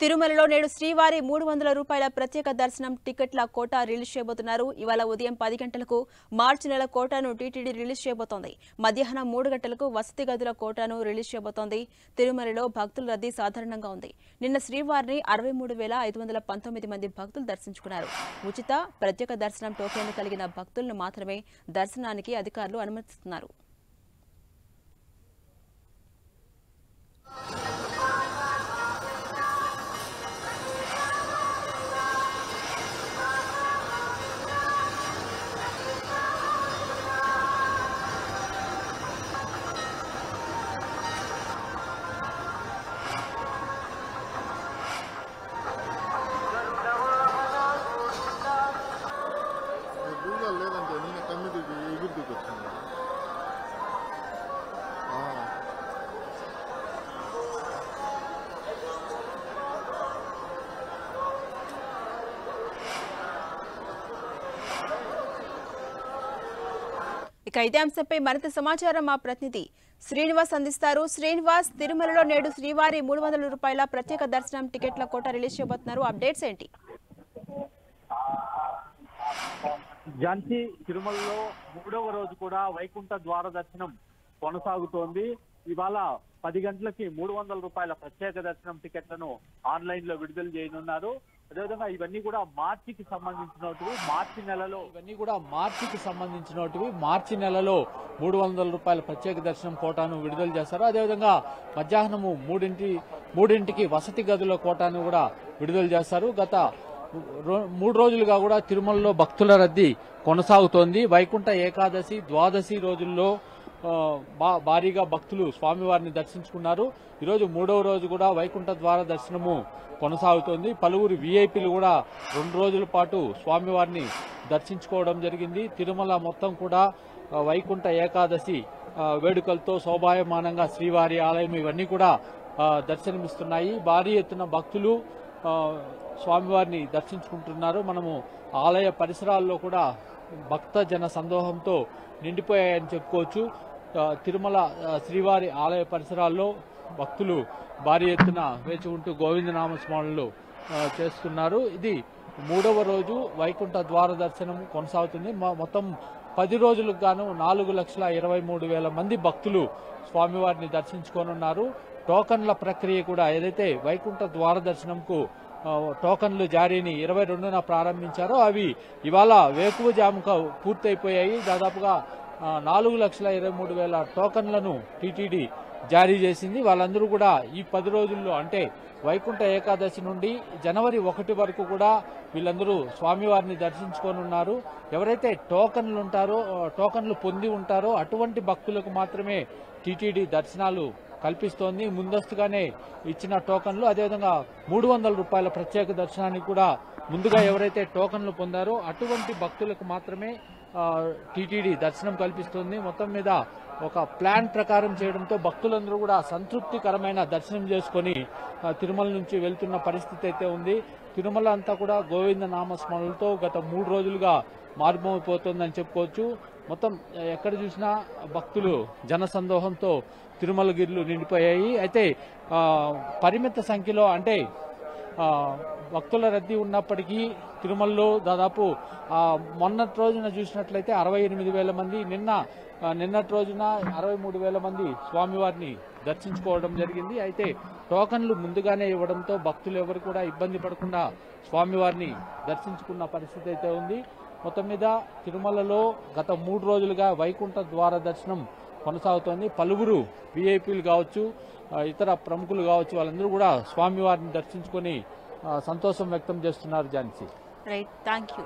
తిరుమలలో నేడు శ్రీవారి 300 రూపాయల ప్రత్యేక దర్శనం టికెట్ల కోటా రిలీజ్ చేయబోతున్నారు. ఇవాళ ఉదయం 10 గంటలకు మార్చి నెల కోటాను టీటీడీ రిలీజ్ చేయబోతోంది. మధ్యాహ్నం 3 గంటలకు వసతి గదుల కోటాను రిలీజ్ చేయబోతోంది. తిరుమలలో భక్తుల రద్దీ సాధారణంగా ఉంది. నిన్న శ్రీవారిని 63,519 మంది భక్తులు దర్శించుకున్నారు. ఉచిత ప్రత్యేక దర్శనం టోకెన్లు కలిగిన భక్తులను మాత్రమే దర్శనానికి అధికారులు అనుమతిస్తున్నారు. లేదంటే నేను కమ్యూనిటీకి ఎగురుతూకి వచ్చింది. ఇక ఇదే అంశంపై మరింత సమాచారం మా ప్రతినిధి శ్రీనివాస్ అందిస్తారు. శ్రీనివాస్, తిరుమలలో నేడు శ్రీవారి 300 రూపాయల ప్రత్యేక దర్శనం టికెట్ల కోట రిలీజ్ చేయబోతున్నారు. అప్డేట్స్ ఏంటి? ఝాన్సీ, తిరుమలలో 3వ రోజు కూడా వైకుంఠ ద్వార దర్శనం కొనసాగుతోంది. ఇవాళ 10 గంటలకి 300 రూపాయల ప్రత్యేక దర్శనం టికెట్లను ఆన్లైన్ లో విడుదల చేయనున్నారు. అదేవిధంగా ఇవన్నీ కూడా మార్చికి సంబంధించినవి. మార్చి నెలలో 300 రూపాయల ప్రత్యేక దర్శనం కోటాను విడుదల చేస్తారు. అదేవిధంగా మధ్యాహ్నము 3ంటికి వసతి గదుల కోటాను కూడా విడుదల చేస్తారు. గత 3 రోజులుగా కూడా తిరుమలలో భక్తుల రద్దీ కొనసాగుతోంది. వైకుంఠ ఏకాదశి, ద్వాదశి రోజుల్లో భారీగా భక్తులు స్వామివారిని దర్శించుకున్నారు. ఈరోజు 3వ రోజు కూడా వైకుంఠ ద్వార దర్శనము కొనసాగుతోంది. పలువురు వీఐపీలు కూడా 2 రోజుల పాటు స్వామివారిని దర్శించుకోవడం జరిగింది. తిరుమల మొత్తం కూడా వైకుంఠ ఏకాదశి వేడుకలతో శోభాయమానంగా శ్రీవారి ఆలయం ఇవన్నీ కూడా దర్శనమిస్తున్నాయి. భారీ ఎత్తున భక్తులు స్వామివారిని దర్శించుకుంటున్నారు. మనము ఆలయ పరిసరాల్లో కూడా భక్త జన సందోహంతో నిండిపోయాయని చెప్పుకోవచ్చు. తిరుమల శ్రీవారి ఆలయ పరిసరాల్లో భక్తులు భారీ ఎత్తున వేచి ఉంటూ గోవిందనామస్మరణలు చేస్తున్నారు. ఇది 3వ రోజు వైకుంఠ ద్వార దర్శనం కొనసాగుతుంది. మొత్తం 10 రోజులకు గాను 4,23,000 మంది భక్తులు స్వామివారిని దర్శించుకోనున్నారు. టోకన్ల ప్రక్రియ కూడా ఏదైతే వైకుంఠ ద్వార దర్శనంకు టోకన్లు జారీని 22న ప్రారంభించారో అవి ఇవాళ వేకువజాముగా పూర్తయిపోయాయి. దాదాపుగా 4,23,000 టోకన్లను టీటీడీ జారీ చేసింది. వాళ్ళందరూ కూడా ఈ 10 రోజుల్లో అంటే వైకుంఠ ఏకాదశి నుండి జనవరి 1 వరకు కూడా వీళ్ళందరూ స్వామివారిని దర్శించుకోనున్నారు. ఎవరైతే టోకన్లు పొంది ఉంటారో అటువంటి భక్తులకు మాత్రమే టీటీడీ దర్శనాలు కల్పిస్తోంది. ముందస్తుగానే ఇచ్చిన టోకన్లు, అదేవిధంగా 300 రూపాయల ప్రత్యేక దర్శనానికి కూడా ముందుగా ఎవరైతే టోకన్లు పొందారో అటువంటి భక్తులకు మాత్రమే టీటీడీ దర్శనం కల్పిస్తుంది. మొత్తం మీద ఒక ప్లాన్ ప్రకారం చేయడంతో భక్తులందరూ కూడా సంతృప్తికరమైన దర్శనం చేసుకుని తిరుమల నుంచి వెళ్తున్న పరిస్థితి అయితే ఉంది. తిరుమల అంతా కూడా గోవింద నామస్మరణలతో గత 3 రోజులుగా మారుమోగిపోతుందని చెప్పుకోవచ్చు. మొత్తం ఎక్కడ చూసినా భక్తులు జన సందోహంతో తిరుమల గిరులు నిండిపోయాయి. అయితే పరిమిత సంఖ్యలో అంటే భక్తుల రద్దీ ఉన్నప్పటికీ తిరుమలలో దాదాపు మొన్నటి రోజున చూసినట్లయితే 68,000 మంది, నిన్నటి రోజున 63,000 మంది స్వామివారిని దర్శించుకోవడం జరిగింది. అయితే టోకన్లు ముందుగానే ఇవ్వడంతో భక్తులు ఎవరు కూడా ఇబ్బంది పడకుండా స్వామివారిని దర్శించుకున్న పరిస్థితి అయితే ఉంది. మొత్తం మీద తిరుమలలో గత 3 రోజులుగా వైకుంఠ ద్వార దర్శనం కొనసాగుతోంది. పలువురు వీఐపీలు కావచ్చు, ఇతర ప్రముఖులు కావచ్చు, వాళ్ళందరూ కూడా స్వామివారిని దర్శించుకొని సంతోషం వ్యక్తం చేస్తున్నారు. Jhansi, right, thank you.